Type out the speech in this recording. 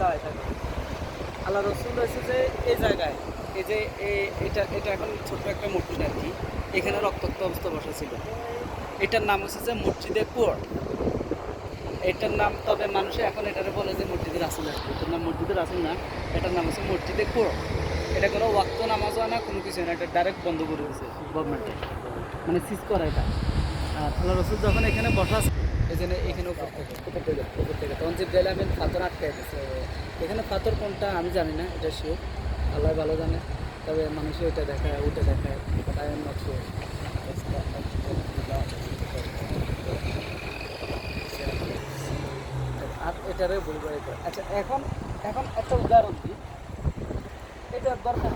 দাঁড়ায় থাকে। আল্লাহ রসুল রয়েছে যে এই জায়গায়, এই যে এটা এখন ছোট্ট একটা মসজিদ আর কি, এখানে রক্তাক্ত অবস্থা বসা ছিল। এটার নাম হচ্ছে যে মসজিদে কুয়ার। এটার নাম, তবে মানুষে এখন এটারে বলে যে মসজিদের রাসুল আর কি। এটার নাম মসজিদের রাসুল না, এটার নাম হচ্ছে মসজিদে কুয়ার। এটা কোনো ওয়াক্ত নামাজ হয় না, কোনো কিছু না, এটা ডাইরেক্ট বন্ধ করে দিয়েছে গভর্নমেন্টে, মানে সিজ করা এটা। আর আল্লাহ রসুল যখন এখানে বসা, এই জন্য এখানে উপর থেকে তখন জিব্রাইল আমিন পাথর আটকে দিচ্ছে। এখানে পাথর কোনটা আমি জানি না, এটা শিওর আল্লাহ ভালো জানে। তবে মানুষে এটা দেখায়, ওটা দেখায়, তাই আমি নট শিওর। আর এটারে বলবো এটা। আচ্ছা, এখন এখন একটা উদাহরণ দিই, এটা দরকার